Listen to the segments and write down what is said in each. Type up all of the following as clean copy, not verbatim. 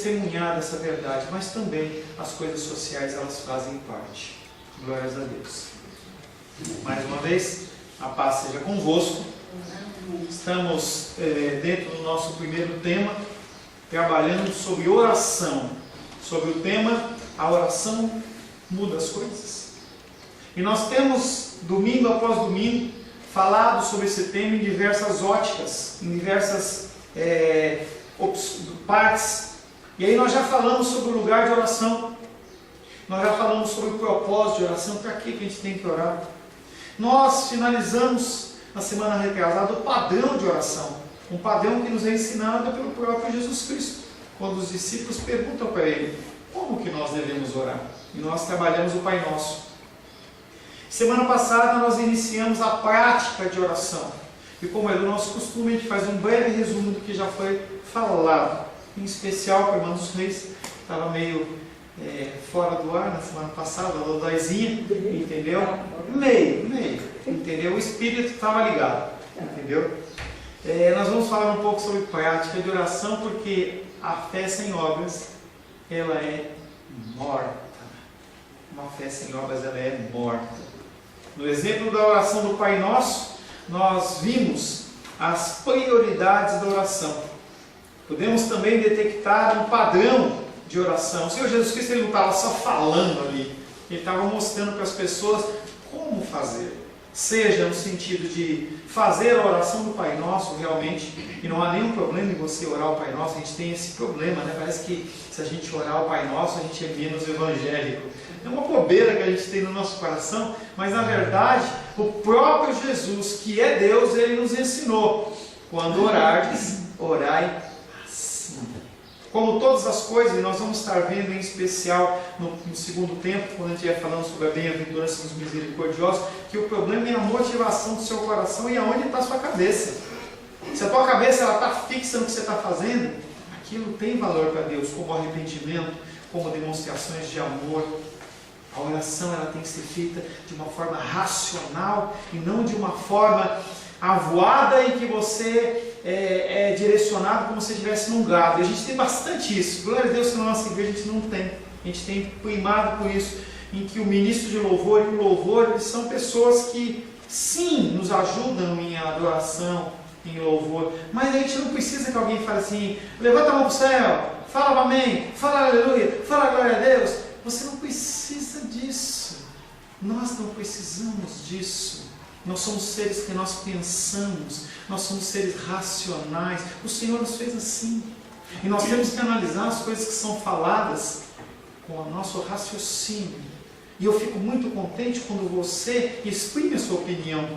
testemunhar dessa verdade, mas também as coisas sociais, elas fazem parte. Glórias a Deus. Mais uma vez, a paz seja convosco. Estamos dentro do nosso primeiro tema, trabalhando sobre oração, sobre o tema, a oração muda as coisas. E nós temos, domingo após domingo, falado sobre esse tema em diversas óticas, em diversas partes. E aí nós já falamos sobre o lugar de oração, nós já falamos sobre o propósito de oração, para que a gente tem que orar. Nós finalizamos na semana retrasada o padrão de oração, um padrão que nos é ensinado pelo próprio Jesus Cristo, quando os discípulos perguntam para ele, como que nós devemos orar? E nós trabalhamos o Pai Nosso. Semana passada nós iniciamos a prática de oração, e como é do nosso costume, a gente faz um breve resumo do que já foi falado, em especial para a irmã dos Reis, estava meio fora do ar na semana passada, a Lodaizinha, entendeu? Meio, entendeu? O espírito estava ligado, entendeu? Nós vamos falar um pouco sobre prática de oração, porque a fé sem obras, ela é morta. Uma fé sem obras, ela é morta. No exemplo da oração do Pai Nosso, nós vimos as prioridades da oração. Podemos também detectar um padrão de oração. O Senhor Jesus Cristo, ele não estava só falando ali, ele estava mostrando para as pessoas como fazer. Seja no sentido de fazer a oração do Pai Nosso realmente, e não há nenhum problema em você orar o Pai Nosso. A gente tem esse problema, né? Parece que se a gente orar o Pai Nosso, a gente é menos evangélico. É uma bobeira que a gente tem no nosso coração, mas na verdade, o próprio Jesus, que é Deus, ele nos ensinou: quando orardes, orai assim. Como todas as coisas, e nós vamos estar vendo em especial no segundo tempo, quando a gente estiver falando sobre a bem-aventurança dos misericordiosos, que o problema é a motivação do seu coração e aonde está a sua cabeça. Se a tua cabeça está fixa no que você está fazendo, aquilo tem valor para Deus, como arrependimento, como demonstrações de amor. A oração, ela tem que ser feita de uma forma racional e não de uma forma avoada em que você é direcionado como se estivesse num gado. E a gente tem bastante isso. Glória a Deus que na nossa igreja a gente não tem. A gente tem primado por isso, em que o ministro de louvor e o louvor, eles são pessoas que sim, nos ajudam em adoração, em louvor, mas a gente não precisa que alguém fale assim, levanta a mão para o céu, fala amém, fala aleluia, fala glória a Deus. Você não precisa disso. Nós não precisamos disso. Nós somos seres que nós pensamos, nós somos seres racionais. O Senhor nos fez assim. E nós temos que analisar as coisas que são faladas com o nosso raciocínio. E eu fico muito contente quando você exprime a sua opinião.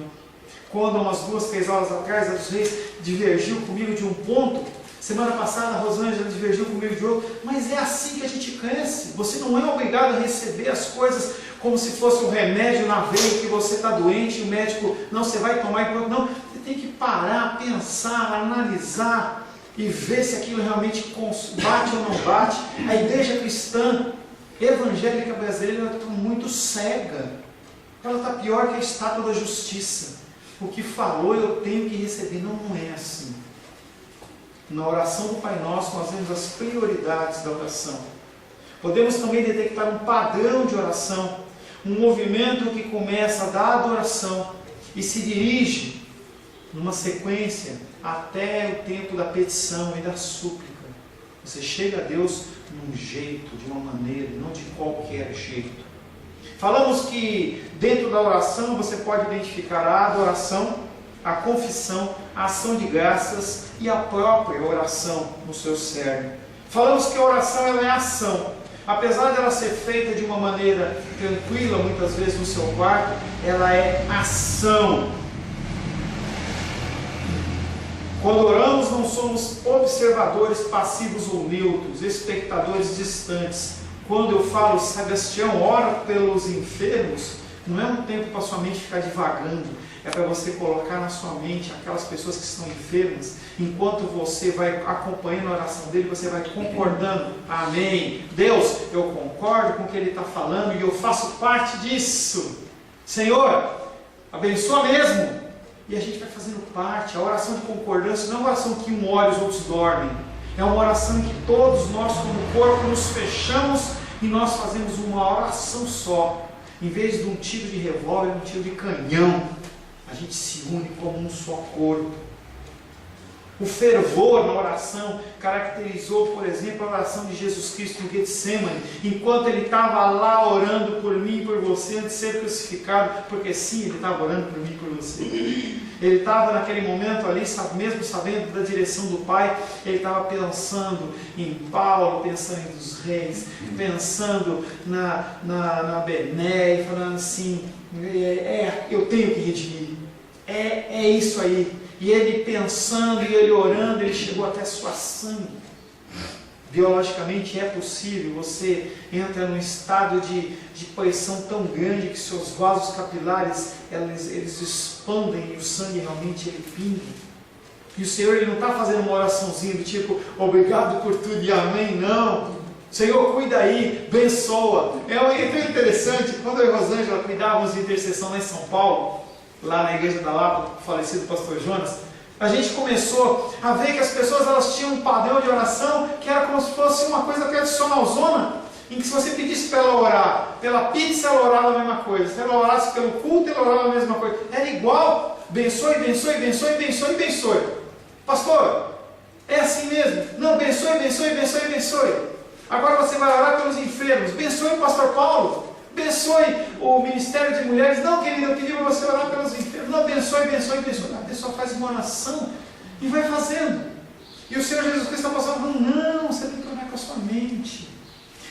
Quando umas 2, 3 horas atrás, a dos Reis divergiu comigo de um ponto, semana passada a Rosângela divergiu comigo de outro, mas é assim que a gente cresce. Você não é obrigado a receber as coisas como se fosse um remédio na veia que você está doente e o médico, não, você vai tomar e pronto. Não, você tem que parar, pensar, analisar e ver se aquilo realmente bate ou não bate. A igreja cristã evangélica brasileira está muito cega. Ela está pior que a estátua da justiça. O que falou eu tenho que receber. Não, não é assim. Na oração do Pai Nosso nós vemos as prioridades da oração. Podemos também detectar um padrão de oração, um movimento que começa da adoração e se dirige numa sequência até o tempo da petição e da súplica. Você chega a Deus de um jeito, de uma maneira, não de qualquer jeito. Falamos que dentro da oração você pode identificar a adoração, a confissão, a ação de graças e a própria oração no seu cerne. Falamos que a oração, ela é ação. Apesar de ela ser feita de uma maneira tranquila, muitas vezes no seu quarto, ela é ação. Quando oramos, não somos observadores passivos ou neutros, espectadores distantes. Quando eu falo, Sebastião, ora pelos enfermos, não é um tempo para sua mente ficar divagando, é para você colocar na sua mente aquelas pessoas que estão enfermas, enquanto você vai acompanhando a oração dele, você vai concordando. Amém. Deus, eu concordo com o que ele está falando e eu faço parte disso. Senhor, abençoa mesmo. E a gente vai fazendo parte. A oração de concordância não é uma oração que um ora e os outros dormem. É uma oração em que todos nós, como corpo, nos fechamos e nós fazemos uma oração só. Em vez de um tiro de revólver, um tiro de canhão, a gente se une como um só corpo. O fervor na oração caracterizou, por exemplo, a oração de Jesus Cristo no Getsemane, enquanto ele estava lá orando por mim e por você antes de ser crucificado, porque sim, ele estava orando por mim e por você. Ele estava naquele momento ali, mesmo sabendo da direção do Pai, ele estava pensando em Paulo, pensando em dos reis, pensando na Bené, falando assim, eu tenho que redimir, é isso aí. E ele pensando e ele orando, ele chegou até suar sangue. Biologicamente é possível, você entra num estado de pressão tão grande que seus vasos capilares, eles expandem e o sangue realmente ele pinga. E o Senhor ele não está fazendo uma oraçãozinha do tipo, obrigado por tudo e amém, não. Senhor, cuida aí, abençoa. É interessante, quando eu e a Rosângela cuidávamos de intercessão lá em São Paulo, lá na igreja da Lapa, do falecido pastor Jonas, a gente começou a ver que as pessoas elas tinham um padrão de oração que era como se fosse uma coisa tradicionalzona, em que se você pedisse para ela orar pela pizza, ela orava a mesma coisa, se ela orasse pelo culto, ela orava a mesma coisa, era igual, abençoe, abençoe, abençoe, abençoe, abençoe. Pastor, é assim mesmo? Não, abençoe, abençoe, abençoe, abençoe. Agora você vai orar pelos enfermos, abençoe o pastor Paulo, abençoe o Ministério de Mulheres. Não, querido, eu pedi para você orar pelos enfermos. Não, abençoe, abençoe, abençoe. A pessoa faz uma oração e vai fazendo. E o Senhor Jesus Cristo está passando, não, você tem que orar com a sua mente.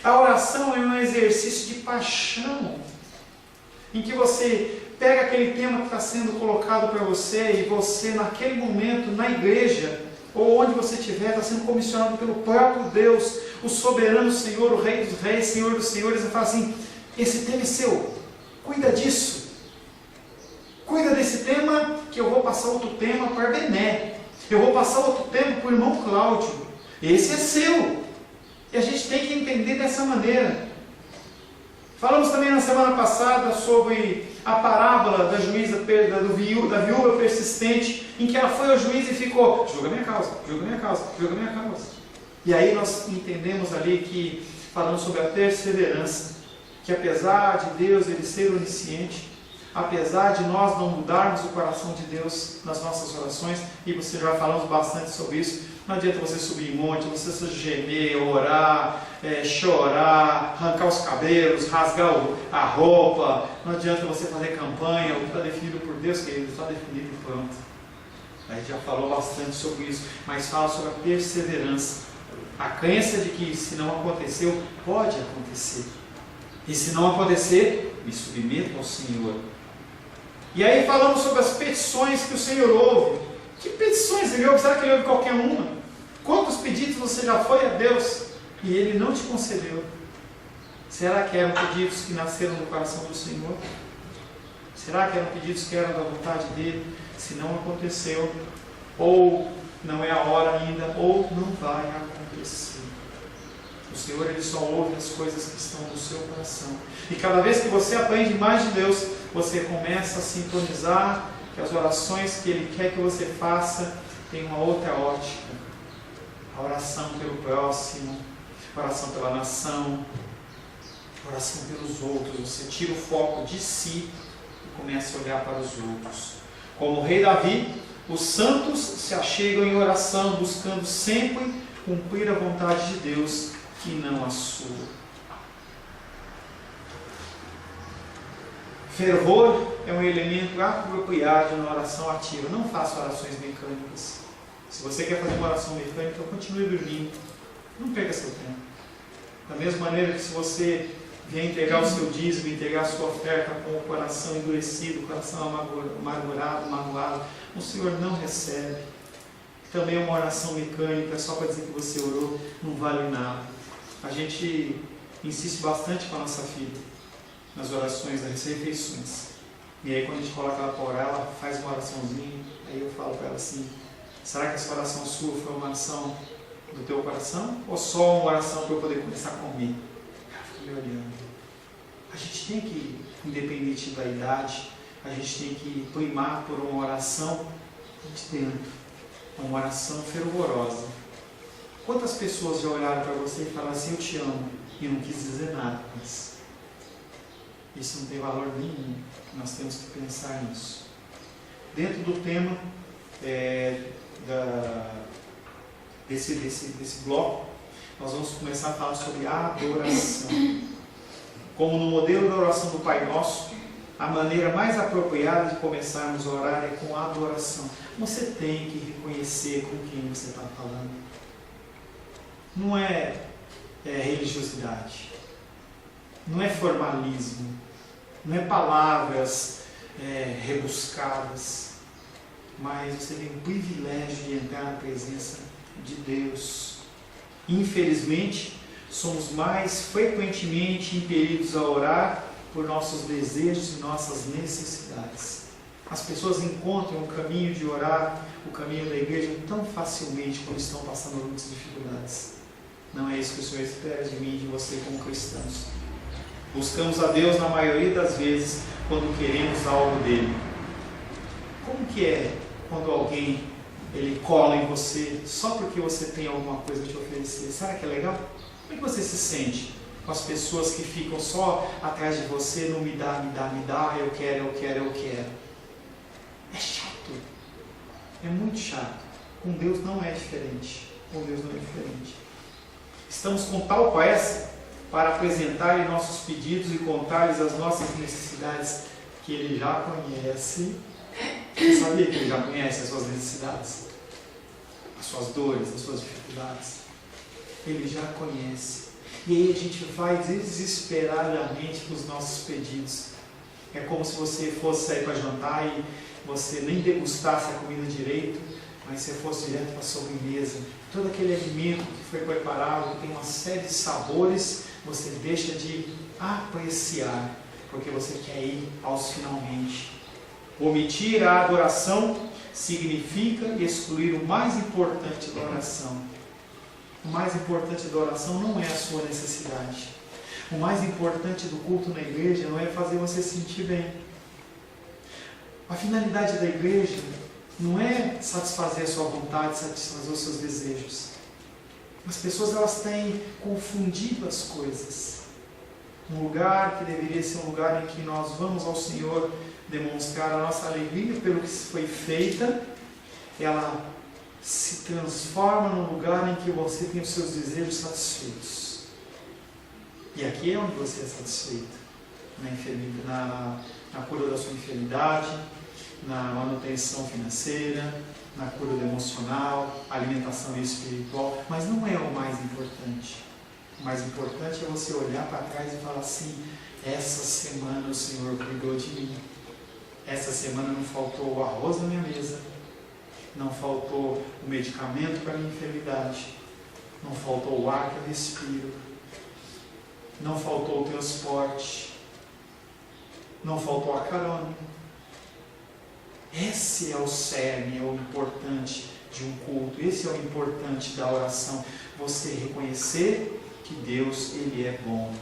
A oração é um exercício de paixão, em que você pega aquele tema que está sendo colocado para você e você, naquele momento, na igreja, ou onde você estiver, está sendo comissionado pelo próprio Deus, o soberano Senhor, o Rei dos Reis, Senhor dos Senhores, e fala assim, esse tema é seu, cuida disso, cuida desse tema, que eu vou passar outro tema para a Bené, eu vou passar outro tema para o irmão Cláudio, esse é seu, e a gente tem que entender dessa maneira. Falamos também na semana passada sobre a parábola da juíza, da viúva persistente, em que ela foi ao juiz e ficou, julga minha causa, julga minha causa, julga minha causa. E aí nós entendemos ali que, falando sobre a perseverança, que apesar de Deus ele ser onisciente, apesar de nós não mudarmos o coração de Deus nas nossas orações, e você já falamos bastante sobre isso, não adianta você subir em monte, você só gemer, orar, chorar, arrancar os cabelos, rasgar a roupa, não adianta você fazer campanha, o que está definido por Deus, querido, está definido e pronto. A gente já falou bastante sobre isso, mas fala sobre a perseverança, a crença de que se não aconteceu, pode acontecer, e se não acontecer, me submeto ao Senhor. E aí falamos sobre as petições que o Senhor ouve. Que petições ele ouve? Será que ele ouve qualquer uma? Quantos pedidos você já foi a Deus e Ele não te concedeu? Será que eram pedidos que nasceram do coração do Senhor? Será que eram pedidos que eram da vontade dEle? Se não aconteceu, ou não é a hora ainda, ou não vai acontecer. O Senhor ele só ouve as coisas que estão no seu coração. E cada vez que você aprende mais de Deus, você começa a sintonizar que as orações que Ele quer que você faça têm uma outra ótica. A oração pelo próximo, a oração pela nação, a oração pelos outros. Você tira o foco de si e começa a olhar para os outros. Como o rei Davi, os santos se achegam em oração, buscando sempre cumprir a vontade de Deus e não a sua. Fervor é um elemento apropriado na oração ativa. Não faça orações mecânicas. Se você quer fazer uma oração mecânica, continue dormindo. Não perca seu tempo. Da mesma maneira que se você vier entregar o seu dízimo, entregar a sua oferta com o coração endurecido, o coração amargurado, magoado, o Senhor não recebe. Também uma oração mecânica, só para dizer que você orou, não vale nada. A gente insiste bastante com a nossa filha nas orações das refeições. E aí quando a gente coloca ela para orar, ela faz uma oraçãozinha, aí eu falo para ela assim, será que essa oração sua foi uma oração do teu coração? Ou só uma oração para eu poder começar a comer? Ela fica me olhando. A gente tem que, independente da idade, a gente tem que primar por uma oração de dentro, uma oração fervorosa. Quantas pessoas já olharam para você e falaram assim, eu te amo, e não quis dizer nada, mas isso não tem valor nenhum. Nós temos que pensar nisso. Dentro do tema desse bloco, nós vamos começar a falar sobre a adoração. Como no modelo da oração do Pai Nosso, a maneira mais apropriada de começarmos a orar é com a adoração. Você tem que reconhecer com quem você está falando. Não é religiosidade, não é formalismo, não é palavras rebuscadas, mas você tem o privilégio de entrar na presença de Deus. Infelizmente, somos mais frequentemente impelidos a orar por nossos desejos e nossas necessidades. As pessoas encontram o caminho de orar, o caminho da igreja tão facilmente quando estão passando muitas dificuldades. Não é isso que o Senhor espera de mim e de você como cristãos. Buscamos a Deus na maioria das vezes quando queremos algo dele. Como que é quando alguém ele cola em você só porque você tem alguma coisa a te oferecer? Será que é legal? Como é que você se sente com as pessoas que ficam só atrás de você, não me dá, eu quero. É chato. É muito chato. Com Deus não é diferente. Estamos com tal pressa para apresentar-lhe nossos pedidos e contar-lhes as nossas necessidades que Ele já conhece. Você sabia que Ele já conhece as suas necessidades? As suas dores, as suas dificuldades? Ele já conhece. E aí a gente vai desesperadamente para os nossos pedidos. É como se você fosse sair para jantar e você nem degustasse a comida direito, mas você fosse direto para a sobremesa. Todo aquele alimento que foi preparado, que tem uma série de sabores, você deixa de apreciar, porque você quer ir aos finalmente. Omitir a adoração significa excluir o mais importante da oração. O mais importante da oração não é a sua necessidade. O mais importante do culto na igreja não é fazer você sentir bem. A finalidade da igreja não é satisfazer a sua vontade, satisfazer os seus desejos. As pessoas elas têm confundido as coisas. Um lugar que deveria ser um lugar em que nós vamos ao Senhor demonstrar a nossa alegria pelo que foi feita, ela se transforma num lugar em que você tem os seus desejos satisfeitos. E aqui é onde você é satisfeito. Na cura da sua enfermidade, na manutenção financeira, na cura do emocional, alimentação espiritual, mas não é o mais importante. O mais importante é você olhar para trás e falar assim, essa semana o Senhor cuidou de mim. Essa semana não faltou o arroz na minha mesa, não faltou o medicamento para a minha enfermidade, não faltou o ar que eu respiro, não faltou o transporte, não faltou a carona. Esse é o cerne, é o importante de um culto, esse é o importante da oração. Você reconhecer que Deus, Ele é bom.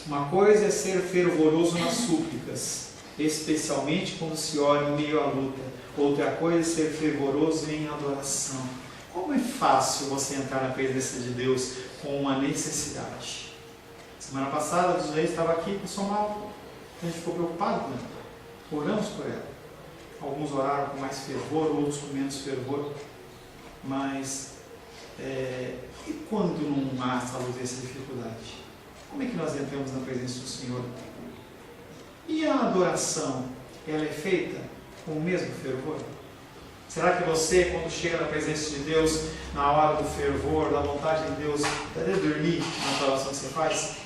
Uma coisa é ser fervoroso nas súplicas, especialmente quando se ora em meio à luta. Outra coisa é ser fervoroso em adoração. Como é fácil você entrar na presença de Deus com uma necessidade? Semana passada, o José estava aqui com sua mal. A gente ficou preocupado, né? Oramos por ela. Alguns oraram com mais fervor, outros com menos fervor. Mas, e quando não há essa luta, essa dificuldade? Como é que nós entramos na presença do Senhor? E a adoração, ela é feita com o mesmo fervor? Será que você, quando chega na presença de Deus, na hora do fervor, da vontade de Deus, deve dormir na oração que você faz?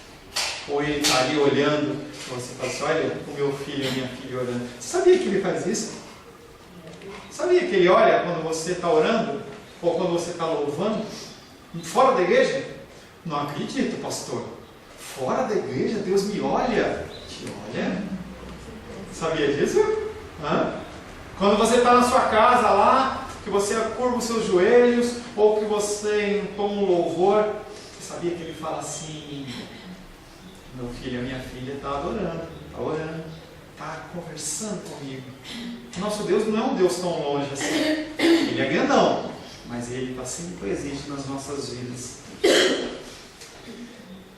Ou ele está ali olhando, e você fala assim, olha o meu filho e a minha filha orando. Você sabia que ele faz isso? Sabia que ele olha quando você está orando? Ou quando você está louvando? Fora da igreja? Não acredito, pastor. Fora da igreja, Deus me olha. Te olha? Sabia disso? Hã? Quando você está na sua casa lá, que você curva os seus joelhos, ou que você toma um louvor, você sabia que ele fala assim, meu filho, a minha filha está adorando, está orando, está conversando comigo. Nosso Deus não é um Deus tão longe assim. Ele é grandão, mas Ele está sempre presente nas nossas vidas.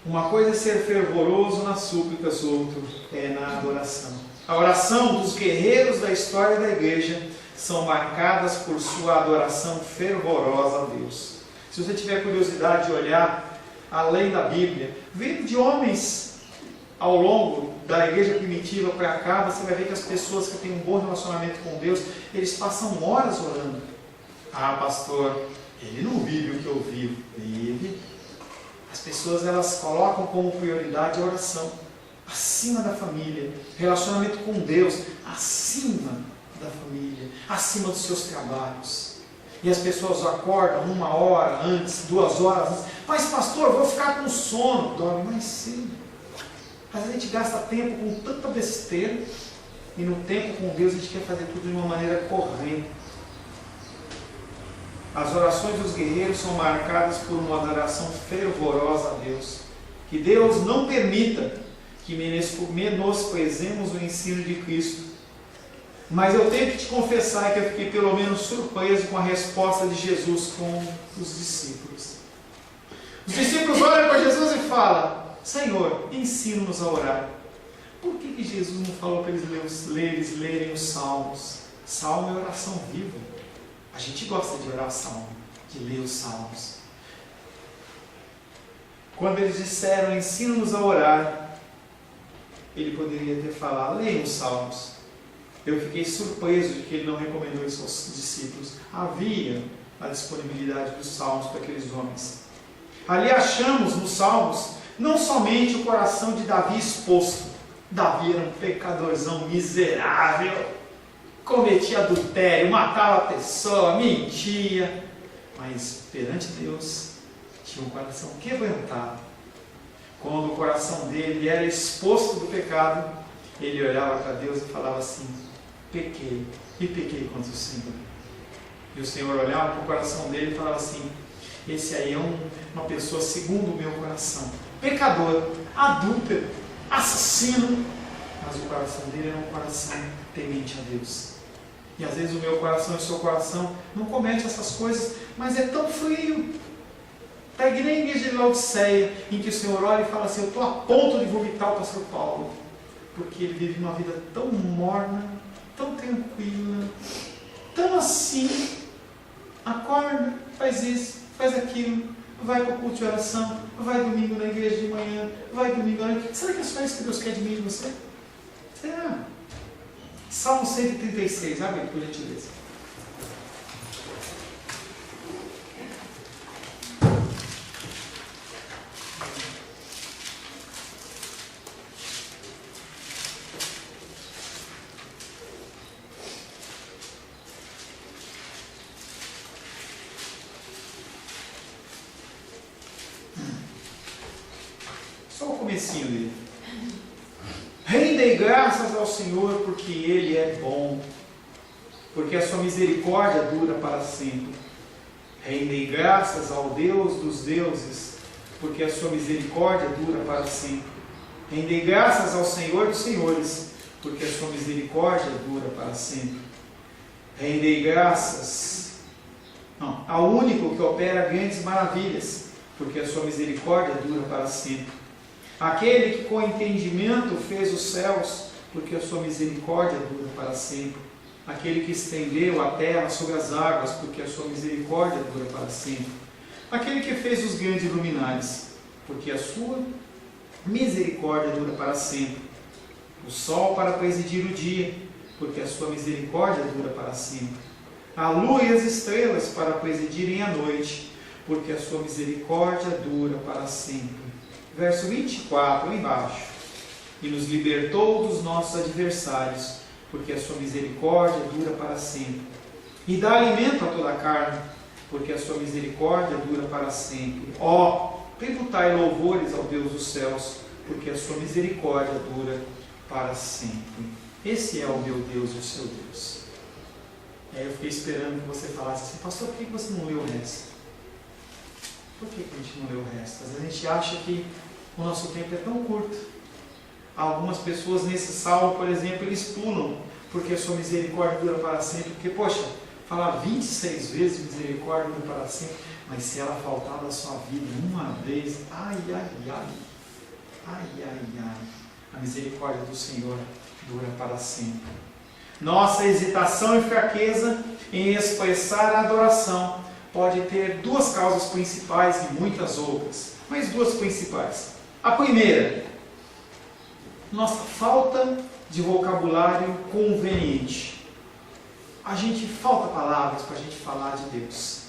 Uma coisa é ser fervoroso nas súplicas, outro é na adoração. A oração dos guerreiros da história da igreja são marcadas por sua adoração fervorosa a Deus. Se você tiver curiosidade de olhar além da Bíblia, vendo de homens ao longo da igreja primitiva para cá, você vai ver que as pessoas que têm um bom relacionamento com Deus, eles passam horas orando. Ah, pastor, ele não vive o que eu vivo. Vive. As pessoas, elas colocam como prioridade a oração, acima da família, relacionamento com Deus, acima da família, acima dos seus trabalhos. E as pessoas acordam 1 hora antes, 2 horas antes. Mas pastor, eu vou ficar com sono. Dorme mais cedo. Às vezes a gente gasta tempo com tanta besteira, e no tempo com Deus a gente quer fazer tudo de uma maneira correta. As orações dos guerreiros são marcadas por uma adoração fervorosa a Deus. Que Deus não permita que menosprezemos o ensino de Cristo. Mas eu tenho que te confessar que eu fiquei pelo menos surpreso com a resposta de Jesus com os discípulos. Os discípulos olham para Jesus e falam: Senhor, ensina-nos a orar. Por que Jesus não falou para eles lerem os salmos? Salmo é oração viva. A gente gosta de orar salmo, de ler os salmos. Quando eles disseram, ensina-nos a orar, ele poderia ter falado, leia os salmos. Eu fiquei surpreso de que ele não recomendou isso aos discípulos. Havia a disponibilidade dos salmos para aqueles homens. Ali achamos nos salmos não somente o coração de Davi exposto. Davi era um pecadorzão miserável, cometia adultério, matava a pessoa, mentia, mas perante Deus tinha um coração quebrantado. Quando o coração dele era exposto do pecado, ele olhava para Deus e falava assim: pequei, e pequei contra o Senhor. E o Senhor olhava para o coração dele e falava assim: esse aí é uma pessoa segundo o meu coração, pecador, adúltero, assassino, mas o coração dele era um coração temente a Deus. E às vezes o meu coração e o seu coração não comete essas coisas, mas é tão frio. Está que nem a igreja de Laodiceia, em que o Senhor olha e fala assim: eu estou a ponto de vomitar o pastor Paulo, porque ele vive uma vida tão morna, tão tranquila, tão assim. Acorda, faz isso, faz aquilo, vai para o culto de oração, vai domingo na igreja de manhã, vai domingo na igreja. Será que é só isso que Deus quer de mim e de você? Será? Salmo 136, abre por gentileza. Só o comecinho dele. Rendei graças ao Senhor, porque Ele é bom, porque a sua misericórdia dura para sempre. Rendei graças ao Deus dos deuses, porque a sua misericórdia dura para sempre. Rendei graças ao Senhor dos senhores, porque a sua misericórdia dura para sempre. Rendei graças ao único que opera grandes maravilhas, porque a sua misericórdia dura para sempre. Aquele que com entendimento fez os céus, porque a sua misericórdia dura para sempre. Aquele que estendeu a terra sobre as águas, porque a sua misericórdia dura para sempre. Aquele que fez os grandes luminares, porque a sua misericórdia dura para sempre. O sol para presidir o dia, porque a sua misericórdia dura para sempre. A lua e as estrelas para presidirem a noite, porque a sua misericórdia dura para sempre. Verso 24, lá embaixo. E nos libertou dos nossos adversários, porque a sua misericórdia dura para sempre. E dá alimento a toda a carne, porque a sua misericórdia dura para sempre. Tributai louvores ao Deus dos céus, porque a sua misericórdia dura para sempre. Esse é o meu Deus e o seu Deus. Aí eu fiquei esperando que você falasse assim: pastor, por que você não leu o resto? Por que a gente não lê o resto? Às vezes a gente acha que o nosso tempo é tão curto. Algumas pessoas nesse salmo, por exemplo, eles pulam, porque a sua misericórdia dura para sempre. Porque, poxa, falar 26 vezes misericórdia dura para sempre, mas se ela faltar da sua vida uma vez, ai, a misericórdia do Senhor dura para sempre. Nossa hesitação e fraqueza em expressar a adoração pode ter duas causas principais e muitas outras, mas duas principais. A primeira, nossa falta de vocabulário conveniente. A gente falta palavras para a gente falar de Deus.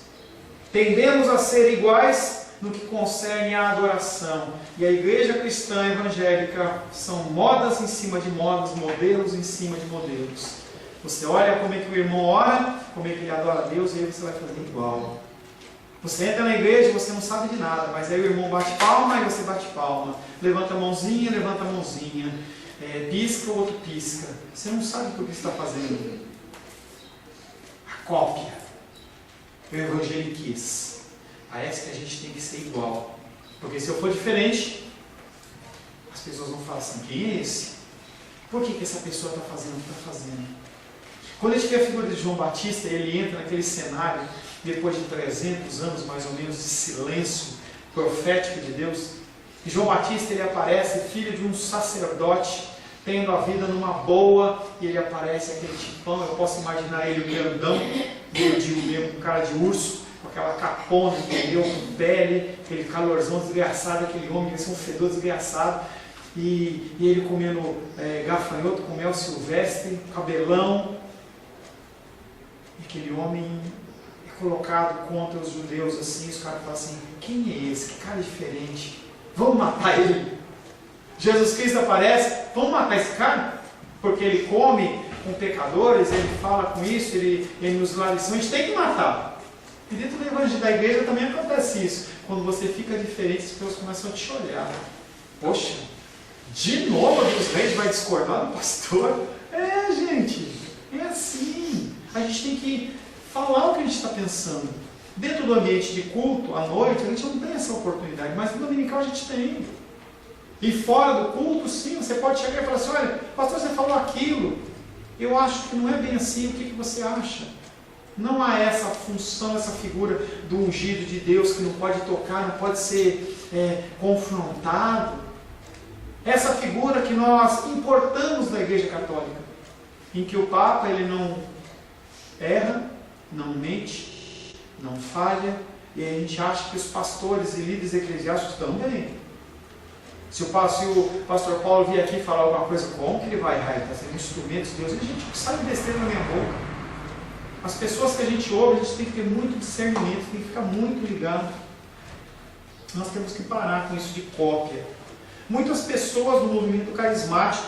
Tendemos a ser iguais no que concerne à adoração. E a igreja cristã evangélica são modas em cima de modas, modelos em cima de modelos. Você olha como é que o irmão ora, como é que ele adora a Deus, e aí você vai fazer igual. Você entra na igreja e você não sabe de nada, mas aí o irmão bate palma e você bate palma. Levanta a mãozinha, levanta a mãozinha. Pisca, o outro pisca. Você não sabe o que está fazendo. A cópia. O evangeliquez. Parece que a gente tem que ser igual. Porque se eu for diferente, as pessoas vão falar assim, quem é esse? Por que essa pessoa está fazendo o que está fazendo? Quando a gente vê a figura de João Batista, ele entra naquele cenário, depois de 300 anos mais ou menos de silêncio profético de Deus, e João Batista ele aparece filho de um sacerdote, tendo a vida numa boa, e ele aparece aquele tipão, eu posso imaginar ele grandão, gordinho mesmo, com cara de urso, com aquela capona, entendeu? Com pele, aquele calorzão desgraçado, aquele homem, esse é um fedor desgraçado, e ele comendo gafanhoto com mel silvestre, cabelão, e aquele homem é colocado contra os judeus assim, os caras falam assim, quem é esse? Que cara diferente, vamos matar ele. Jesus Cristo aparece, vamos matar esse cara, porque ele come com pecadores, ele fala com isso, ele nos dá lição, a gente tem que matar. E dentro do evangelho da igreja também acontece isso, quando você fica diferente, as pessoas começam a te olhar. Poxa, de novo os reis vai discordar do pastor? Gente, é assim. A gente tem que falar o que a gente está pensando. Dentro do ambiente de culto, à noite, a gente não tem essa oportunidade, mas no dominical a gente tem. E fora do culto, sim, você pode chegar e falar assim, olha, pastor, você falou aquilo, eu acho que não é bem assim, o que você acha? Não há essa função, essa figura do ungido de Deus que não pode tocar, não pode ser confrontado. Essa figura que nós importamos da Igreja Católica, em que o Papa ele não erra, não mente, não falha, e a gente acha que os pastores e líderes eclesiásticos também. Se o pastor Paulo vier aqui falar alguma coisa, como que ele vai errar? Ele está sendo um instrumento de Deus. A gente sai besteira na minha boca. As pessoas que a gente ouve, a gente tem que ter muito discernimento, tem que ficar muito ligado. Nós temos que parar com isso de cópia. Muitas pessoas no movimento carismático,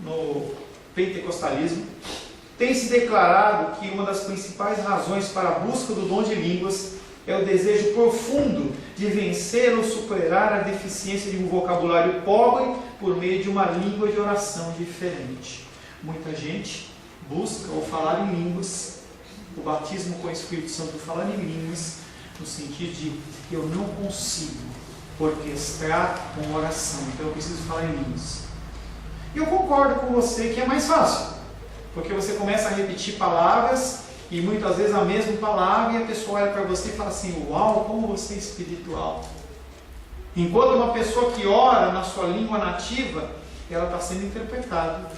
no pentecostalismo, têm se declarado que uma das principais razões para a busca do dom de línguas é o desejo profundo de vencer ou superar a deficiência de um vocabulário pobre por meio de uma língua de oração diferente. Muita gente busca ou falar em línguas, o batismo com o Espírito Santo, falar em línguas, no sentido de eu não consigo orquestrar uma oração, então eu preciso falar em línguas. E eu concordo com você que é mais fácil, porque você começa a repetir palavras e muitas vezes a mesma palavra e a pessoa olha para você e fala assim, uau, como você é espiritual. Enquanto uma pessoa que ora na sua língua nativa, ela está sendo interpretada.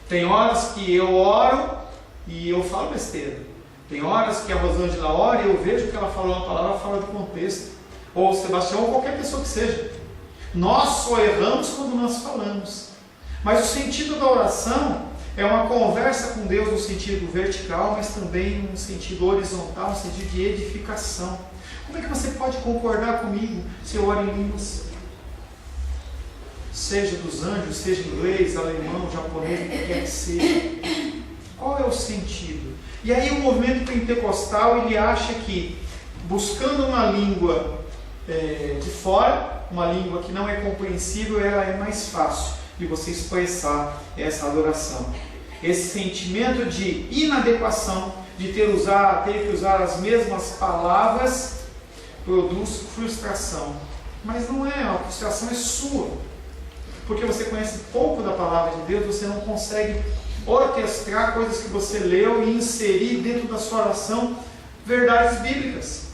Tem horas que eu oro e eu falo besteira. Tem horas que a Rosângela ora e eu vejo que ela falou uma palavra fora do contexto. Ou o Sebastião, ou qualquer pessoa que seja. Nós só erramos quando nós falamos. Mas o sentido da oração é uma conversa com Deus no sentido vertical, mas também no sentido horizontal, no sentido de edificação. Como é que você pode concordar comigo se eu oro em línguas? Seja dos anjos, seja inglês, alemão, japonês, o que quer que seja. Qual é o sentido? E aí o movimento pentecostal, ele acha que buscando uma língua de fora, uma língua que não é compreensível, ela é mais fácil de você expressar essa adoração. Esse sentimento de inadequação, de ter que usar as mesmas palavras, produz frustração. Mas não é, a frustração é sua. Porque você conhece pouco da palavra de Deus, você não consegue orquestrar coisas que você leu e inserir dentro da sua oração verdades bíblicas.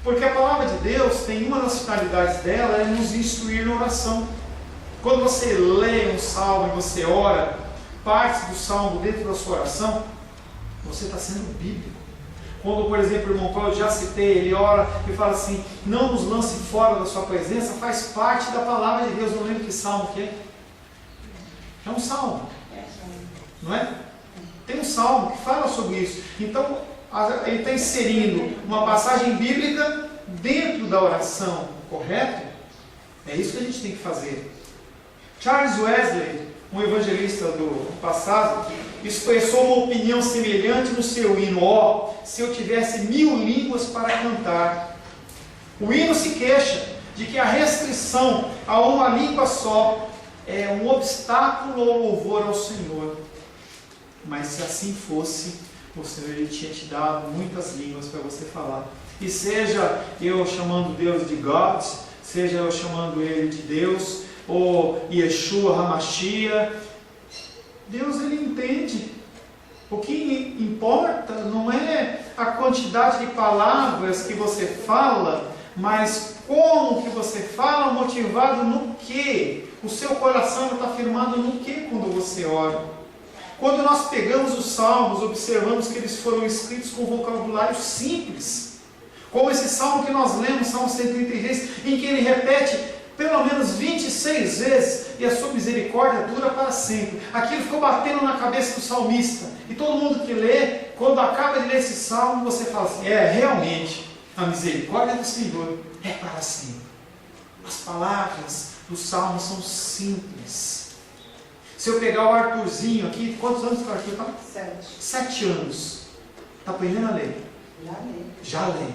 Porque a palavra de Deus tem uma das finalidades dela, é nos instruir na oração. Quando você lê um salmo e você ora partes do salmo dentro da sua oração, você está sendo bíblico. Quando, por exemplo, o irmão Paulo, eu já citei, ele ora e fala assim: não nos lance fora da sua presença, faz parte da palavra de Deus. Não lembro que salmo que é. É um salmo, não é? Tem um salmo que fala sobre isso. Então, ele está inserindo uma passagem bíblica dentro da oração, correto? É isso que a gente tem que fazer. Charles Wesley, um evangelista do passado, expressou uma opinião semelhante no seu hino: ó, se eu tivesse 1000 línguas para cantar. O hino se queixa de que a restrição a uma língua só é um obstáculo ao louvor ao Senhor. Mas se assim fosse, o Senhor ele tinha te dado muitas línguas para você falar. E seja eu chamando Deus de God, seja eu chamando Ele de Deus, ou Yeshua HaMashiach, Deus ele entende. O que importa não é a quantidade de palavras que você fala, mas como que você fala, motivado no que? O seu coração está firmado no que quando você ora? Quando nós pegamos os salmos, observamos que eles foram escritos com vocabulário simples, como esse salmo que nós lemos, Salmo 133, em que ele repete pelo menos 26 vezes: e a sua misericórdia dura para sempre. Aquilo ficou batendo na cabeça do salmista, e todo mundo que lê, quando acaba de ler esse salmo, você fala assim: realmente, a misericórdia do Senhor é para sempre. As palavras do salmo são simples. Se eu pegar o Arthurzinho aqui, quantos anos o Arthur está? 7 anos. Está aprendendo a ler? Já lê.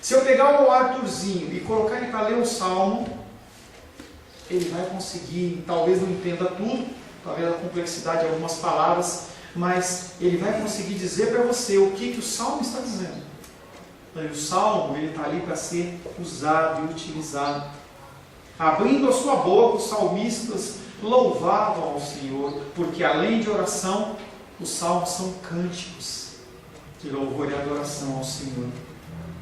Se eu pegar o Arthurzinho e colocar ele para ler um salmo, ele vai conseguir, talvez não entenda tudo, talvez a complexidade de algumas palavras, mas ele vai conseguir dizer para você o que o salmo está dizendo. Então, o salmo está ali para ser usado e utilizado. Abrindo a sua boca, os salmistas louvavam ao Senhor, porque além de oração, os salmos são cânticos de louvor e adoração ao Senhor.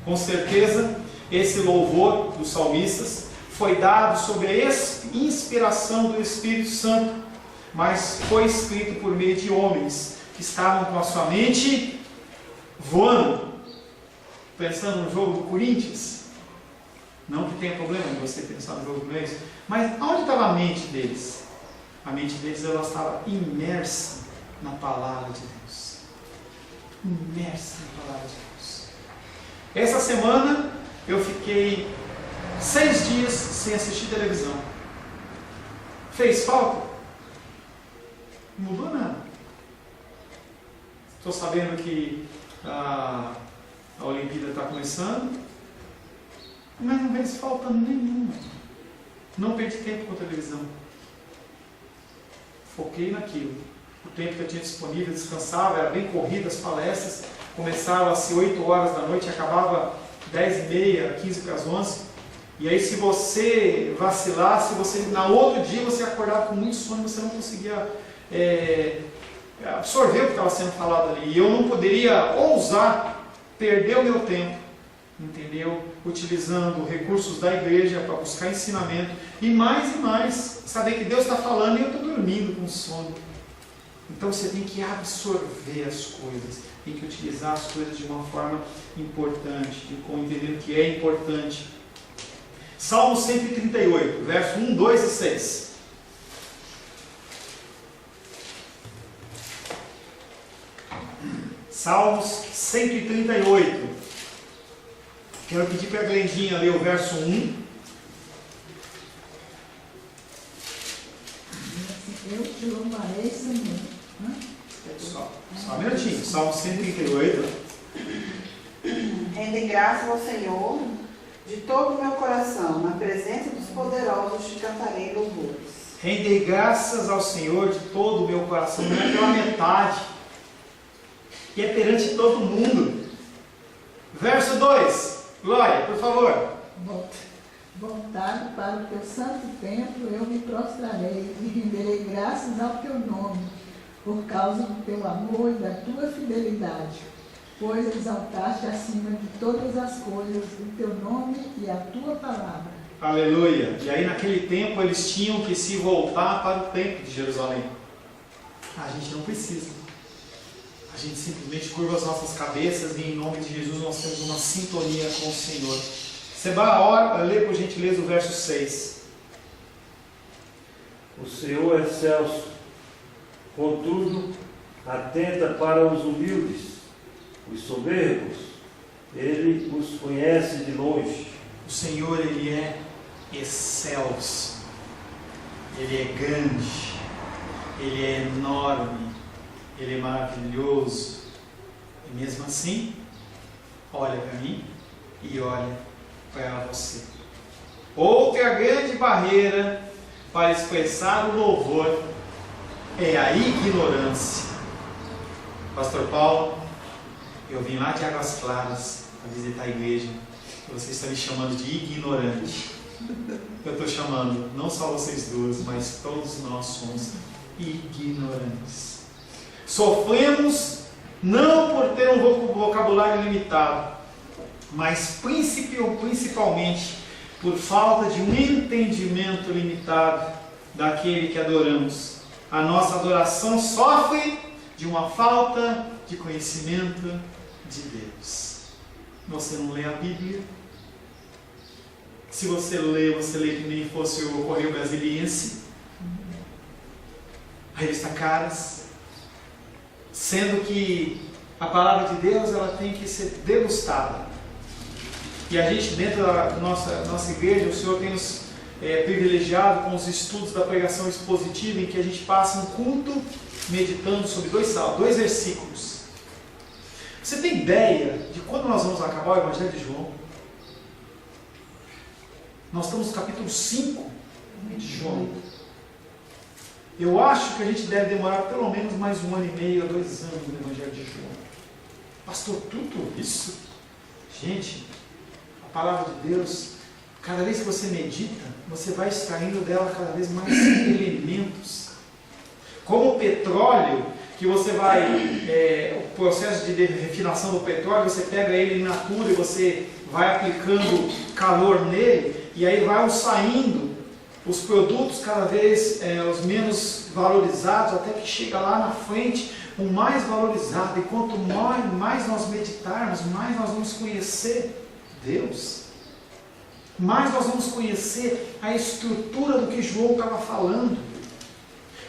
Com certeza, esse louvor dos salmistas foi dado sob a inspiração do Espírito Santo, mas foi escrito por meio de homens que estavam com a sua mente voando, pensando no jogo do Corinthians. Não que tenha problema em você pensar no jogo do Corinthians, mas onde estava a mente deles? A mente deles ela estava imersa na palavra de Deus. Imersa na palavra de Deus. Essa semana eu fiquei 6 dias sem assistir televisão. Fez falta? Não mudou nada. Estou sabendo que a Olimpíada está começando, mas não fez falta nenhuma. Não perdi tempo com a televisão. Foquei naquilo. O tempo que eu tinha disponível, descansava, era bem corrido as palestras. Começava às 8 horas da noite, acabava 10h30, 15 para as 11. E aí, se você vacilasse, na outro dia você acordava com muito sono, você não conseguia absorver o que estava sendo falado ali. E eu não poderia ousar perder o meu tempo, entendeu? Utilizando recursos da igreja para buscar ensinamento. E mais, saber que Deus está falando e eu estou dormindo com sono. Então você tem que absorver as coisas, tem que utilizar as coisas de uma forma importante, entendendo que é importante. Salmo 138, verso 1, 2 e 6. Salmos 138. Quero pedir para a Glendinha ler o verso 1. Eu te louvarei, Senhor. Só um minutinho. Salmo 138. Rendem graças ao Senhor de todo o meu coração, na presença dos poderosos te cantarei louvores. Rendei graças ao Senhor de todo o meu coração, não é pela metade, e é perante todo mundo. Verso 2, Glória, por favor. Voltado para o teu santo templo, eu me prostrarei e renderei graças ao teu nome, por causa do teu amor e da tua fidelidade, pois exaltaste acima de todas as coisas o teu nome e a tua palavra. Aleluia! E aí naquele tempo eles tinham que se voltar para o templo de Jerusalém. A gente não precisa. A gente simplesmente curva as nossas cabeças e em nome de Jesus nós temos uma sintonia com o Senhor. Seba, lê por gentileza o verso 6. O Senhor é excelso, contudo, atenta para os humildes, os soberbos, Ele os conhece de longe. O Senhor, Ele é excelso, Ele é grande, Ele é enorme, Ele é maravilhoso. E mesmo assim, olha para mim e olha para você. Outra grande barreira para expressar o louvor é a ignorância. Pastor Paulo, eu vim lá de Águas Claras para visitar a igreja e você está me chamando de ignorante. Eu estou chamando não só vocês duas, mas todos nós somos ignorantes. Sofremos não por ter um vocabulário limitado, mas principalmente por falta de um entendimento limitado daquele que adoramos. A nossa adoração sofre de uma falta de conhecimento de Deus. Você não lê a Bíblia? Se você lê que nem fosse o Correio Brasiliense, a revista Caras, sendo que a palavra de Deus ela tem que ser degustada. E a gente, dentro da nossa igreja, o Senhor tem nos privilegiado com os estudos da pregação expositiva, em que a gente passa um culto meditando sobre dois versículos. Você tem ideia de quando nós vamos acabar o Evangelho de João? Nós estamos no capítulo 5 de João. Eu acho que a gente deve demorar pelo menos mais 1 ano e meio a 2 anos no Evangelho de João. Pastor, tudo isso? Gente, a palavra de Deus, cada vez que você medita, você vai extraindo dela cada vez mais elementos. Como o petróleo, que você vai, o processo de refinação do petróleo, você pega ele in natura e você vai aplicando calor nele, e aí vai saindo os produtos cada vez os menos valorizados, até que chega lá na frente o mais valorizado. E quanto mais nós meditarmos, mais nós vamos conhecer Deus, mais nós vamos conhecer a estrutura do que João estava falando.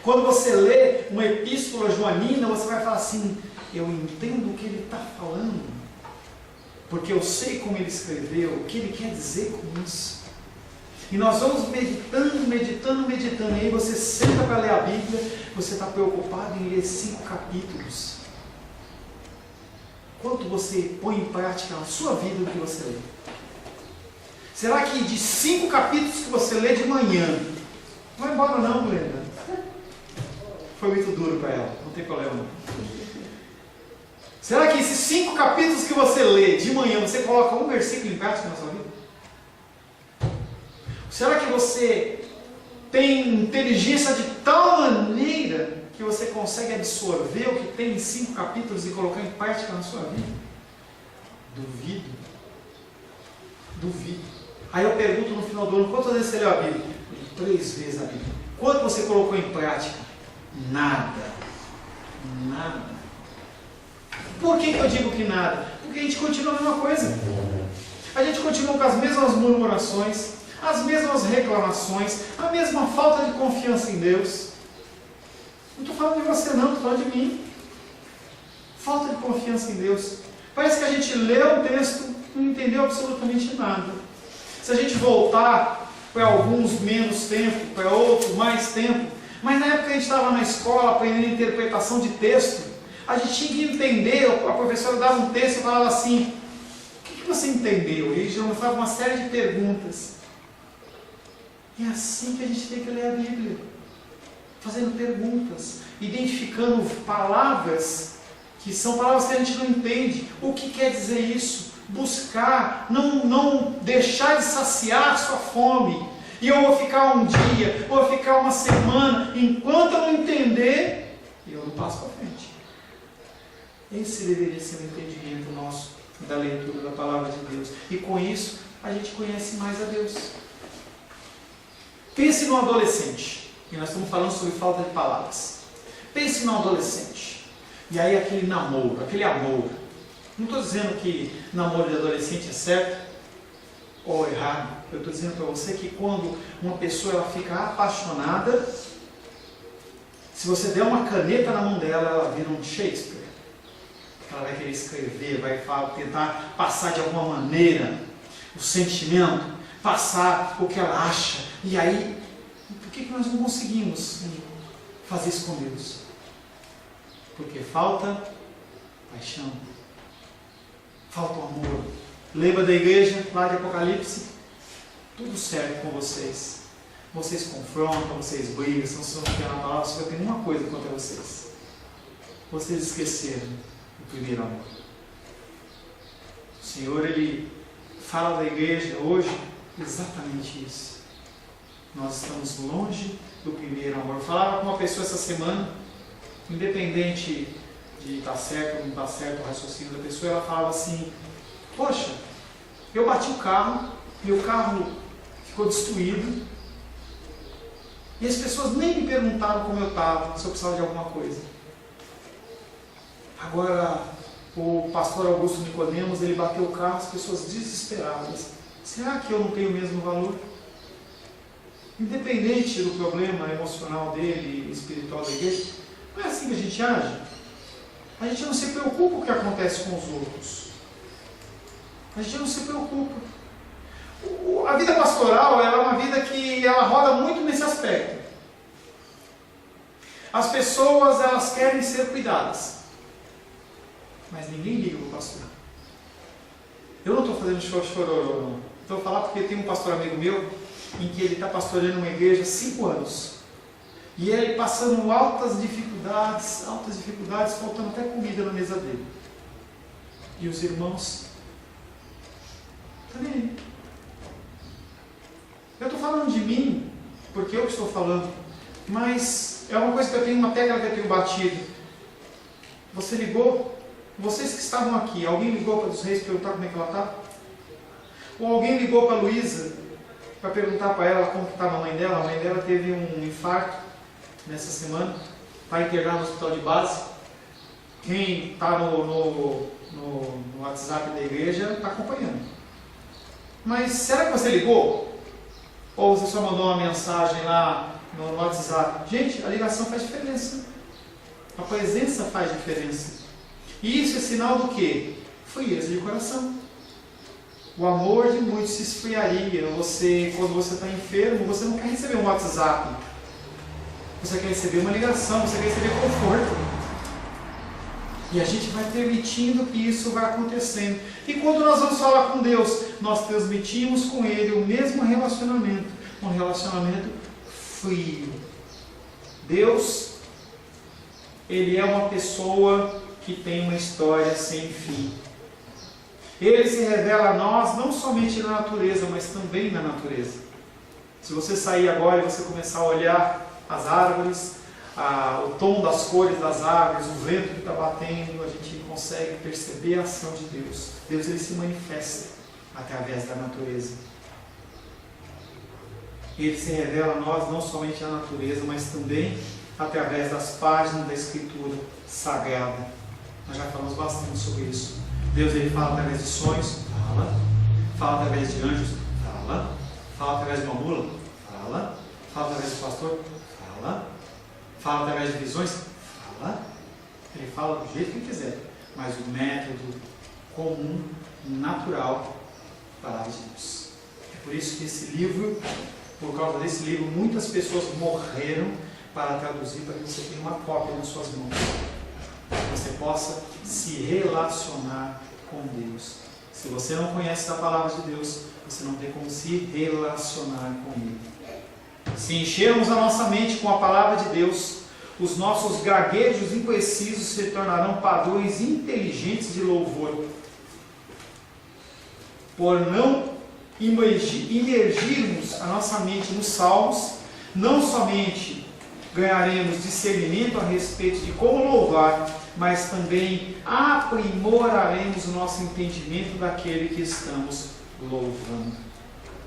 Quando você lê uma epístola joanina, você vai falar assim: eu entendo o que ele está falando, porque eu sei como ele escreveu, o que ele quer dizer com isso. E nós vamos meditando, e aí você senta para ler a Bíblia, você está preocupado em ler 5 capítulos. Quanto você põe em prática na sua vida o que você lê? Será que de 5 capítulos que você lê de manhã, não vai embora não, Glenda? Foi muito duro para ela, não tem problema não. Será que esses 5 capítulos que você lê de manhã, você coloca um versículo em prática na sua vida? Será que você tem inteligência de tal maneira que você consegue absorver o que tem em 5 capítulos e colocar em prática na sua vida? Duvido. Aí eu pergunto no final do ano: quantas vezes você leu a Bíblia? 3 vezes a Bíblia. Quanto você colocou em prática? Nada. Por que eu digo que nada? Porque a gente continua a mesma coisa. A gente continua com as mesmas murmurações, as mesmas reclamações, a mesma falta de confiança em Deus. Não estou falando de você não, estou falando de mim. Falta de confiança em Deus. Parece que a gente leu o texto e não entendeu absolutamente nada. Se a gente voltar para alguns menos tempo, para outros mais tempo, mas na época que a gente estava na escola aprendendo interpretação de texto, a gente tinha que entender, a professora dava um texto e falava assim: o que você entendeu? E a gente faz uma série de perguntas. É assim que a gente tem que ler a Bíblia, fazendo perguntas, identificando palavras que são palavras que a gente não entende. O que quer dizer isso? Buscar, não deixar de saciar a sua fome. E eu vou ficar um dia, vou ficar uma semana, enquanto eu não entender, e eu não passo para frente. Esse deveria ser o entendimento nosso da leitura da palavra de Deus. E com isso, a gente conhece mais a Deus. Pense no adolescente. E nós estamos falando sobre falta de palavras. Pense no adolescente. E aí aquele namoro, aquele amor. Não estou dizendo que namoro de adolescente é certo ou errado. Eu estou dizendo para você que quando uma pessoa ela fica apaixonada, se você der uma caneta na mão dela, ela vira um Shakespeare. Ela vai querer escrever, vai tentar passar de alguma maneira o sentimento, passar o que ela acha. E aí, por que nós não conseguimos fazer isso com Deus? Porque falta paixão, falta o amor. Lembra da igreja lá de Apocalipse? Tudo certo com vocês. Vocês confrontam, vocês brigam, são que na palavra, só tem uma coisa contra vocês. Vocês esqueceram o primeiro amor. O Senhor, Ele fala da igreja hoje exatamente isso. Nós estamos longe do primeiro amor. Eu falava com uma pessoa essa semana, independente de estar certo ou não estar certo o raciocínio da pessoa, ela falava assim: poxa, eu bati o carro, meu carro ficou destruído, e as pessoas nem me perguntaram como eu estava, se eu precisava de alguma coisa. Agora, o pastor Augusto Nicodemos, ele bateu o carro, as pessoas desesperadas. Será que eu não tenho o mesmo valor? Independente do problema emocional dele, espiritual da igreja, não é assim que a gente age. A gente não se preocupa com o que acontece com os outros. A gente não se preocupa. A vida pastoral ela é uma vida que ela roda muito nesse aspecto. As pessoas elas querem ser cuidadas, mas ninguém liga para o pastor. Eu não estou fazendo chororô, não. Estou falando porque tem um pastor amigo meu em que ele está pastoreando uma igreja há 5 anos. E ele passando altas dificuldades, faltando até comida na mesa dele. E os irmãos, tá nem aí. Eu estou falando de mim, porque eu que estou falando, mas é uma coisa que eu tenho, uma tecla que eu tenho batido. Você ligou? Vocês que estavam aqui, alguém ligou para os reis perguntar como é que ela está? Ou alguém ligou para a Luísa para perguntar para ela como estava a mãe dela? A mãe dela teve um infarto nessa semana, está internada no hospital de base. Quem está no WhatsApp da igreja está acompanhando. Mas será que você ligou? Ou você só mandou uma mensagem lá no WhatsApp? Gente, a ligação faz diferença. A presença faz diferença. E isso é sinal do quê? Frieza de coração. O amor de muitos se esfriaria. Quando você está enfermo, você não quer receber um WhatsApp. Você quer receber uma ligação, você quer receber conforto. E a gente vai permitindo que isso vá acontecendo. E quando nós vamos falar com Deus, nós transmitimos com Ele o mesmo relacionamento. Um relacionamento frio. Deus, Ele é uma pessoa que tem uma história sem fim. Ele se revela a nós não somente na natureza, mas também na natureza. Se você sair agora e você começar a olhar as árvores, o tom das cores das árvores, o vento que está batendo, a gente consegue perceber a ação de Deus. Deus ele se manifesta através da natureza. Ele se revela a nós não somente na natureza, mas também através das páginas da Escritura Sagrada. Nós já falamos bastante sobre isso. Deus ele fala através de sonhos, fala através de anjos, fala através de uma mula, fala através do pastor, fala através de visões, ele fala do jeito que quiser, mas o método comum, natural, palavra de Deus. É por isso que esse livro, por causa desse livro, muitas pessoas morreram para traduzir, para que você tenha uma cópia nas suas mãos. Você possa se relacionar com Deus. Se você não conhece a palavra de Deus, você não tem como se relacionar com Ele. Se enchermos a nossa mente com a palavra de Deus, os nossos gaguejos imprecisos se tornarão padrões inteligentes de louvor. Por não imergirmos a nossa mente nos salmos, não somente ganharemos discernimento a respeito de como louvar, mas também aprimoraremos o nosso entendimento daquele que estamos louvando.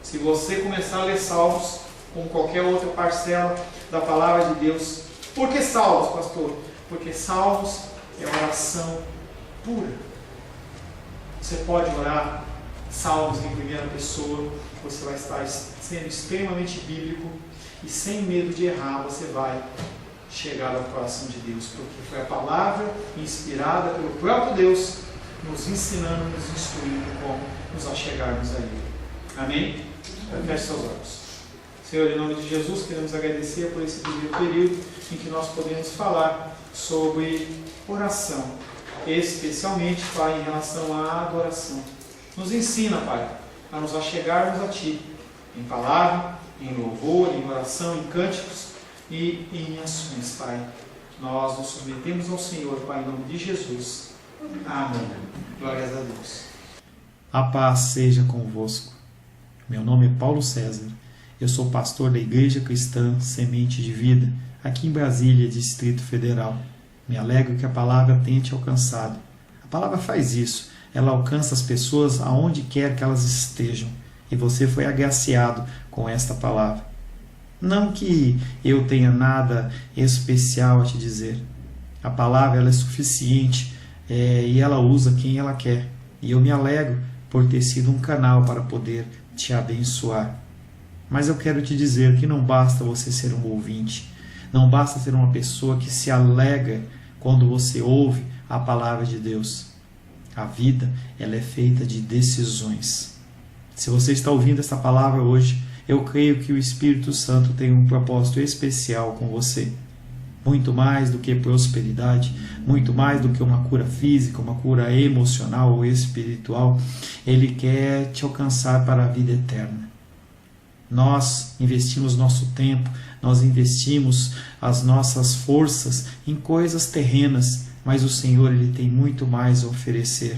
Se você começar a ler Salmos, como qualquer outra parcela da palavra de Deus, por que Salmos, pastor? Porque Salmos é oração pura. Você pode orar Salmos em primeira pessoa, você vai estar sendo extremamente bíblico e sem medo de errar você vai chegar ao coração de Deus, porque foi a palavra inspirada pelo próprio Deus nos ensinando, nos instruindo como nos achegarmos a Ele. Amém? Feche seus olhos. Senhor, em nome de Jesus, queremos agradecer por esse primeiro período em que nós podemos falar sobre oração, especialmente, Pai, em relação à adoração. Nos ensina, Pai, a nos achegarmos a Ti, em palavra, em louvor, em oração, em cânticos e em ações, Pai. Nós nos submetemos ao Senhor, Pai, em nome de Jesus. Amém. Glórias a Deus. A paz seja convosco. Meu nome é Paulo César. Eu sou pastor da Igreja Cristã Semente de Vida, aqui em Brasília, Distrito Federal. Me alegro que a palavra tenha te alcançado. A palavra faz isso. Ela alcança as pessoas aonde quer que elas estejam. E você foi agraciado com esta palavra. Não que eu tenha nada especial a te dizer. A palavra ela é suficiente e ela usa quem ela quer. E eu me alegro por ter sido um canal para poder te abençoar. Mas eu quero te dizer que não basta você ser um ouvinte. Não basta ser uma pessoa que se alegra quando você ouve a palavra de Deus. A vida ela é feita de decisões. Se você está ouvindo esta palavra hoje, eu creio que o Espírito Santo tem um propósito especial com você. Muito mais do que prosperidade, muito mais do que uma cura física, uma cura emocional ou espiritual, Ele quer te alcançar para a vida eterna. Nós investimos nosso tempo, nós investimos as nossas forças em coisas terrenas, mas o Senhor ele tem muito mais a oferecer.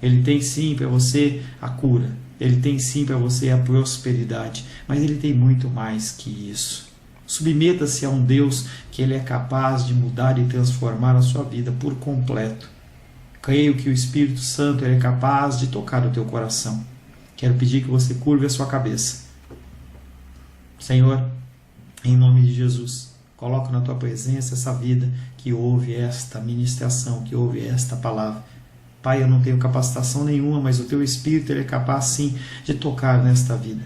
Ele tem sim para você a cura, Ele tem sim para você a prosperidade, mas Ele tem muito mais que isso. Submeta-se a um Deus que Ele é capaz de mudar e transformar a sua vida por completo. Creio que o Espírito Santo é capaz de tocar o teu coração. Quero pedir que você curve a sua cabeça. Senhor, em nome de Jesus, coloco na tua presença essa vida que ouve esta ministração, que ouve esta palavra. Pai, eu não tenho capacitação nenhuma, mas o teu Espírito ele é capaz sim de tocar nesta vida,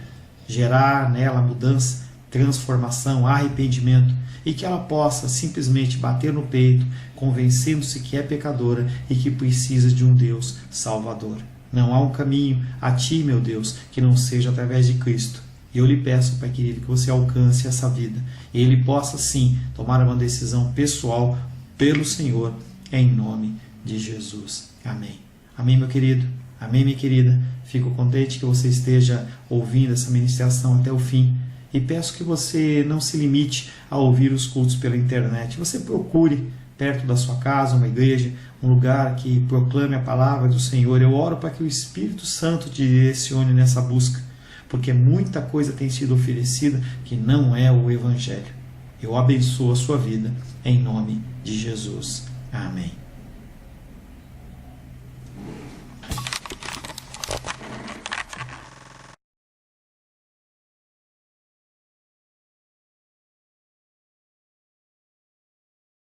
gerar nela mudança, transformação, arrependimento, e que ela possa simplesmente bater no peito, convencendo-se que é pecadora e que precisa de um Deus salvador. Não há um caminho a ti, meu Deus, que não seja através de Cristo. E eu lhe peço, Pai querido, que você alcance essa vida e ele possa sim tomar uma decisão pessoal pelo Senhor, em nome de Jesus. Amém. Amém, meu querido. Amém, minha querida. Fico contente que você esteja ouvindo essa ministração até o fim. E peço que você não se limite a ouvir os cultos pela internet. Você procure perto da sua casa uma igreja, um lugar que proclame a palavra do Senhor. Eu oro para que o Espírito Santo te direcione nessa busca, porque muita coisa tem sido oferecida que não é o Evangelho. Eu abençoo a sua vida em nome de Jesus. Amém.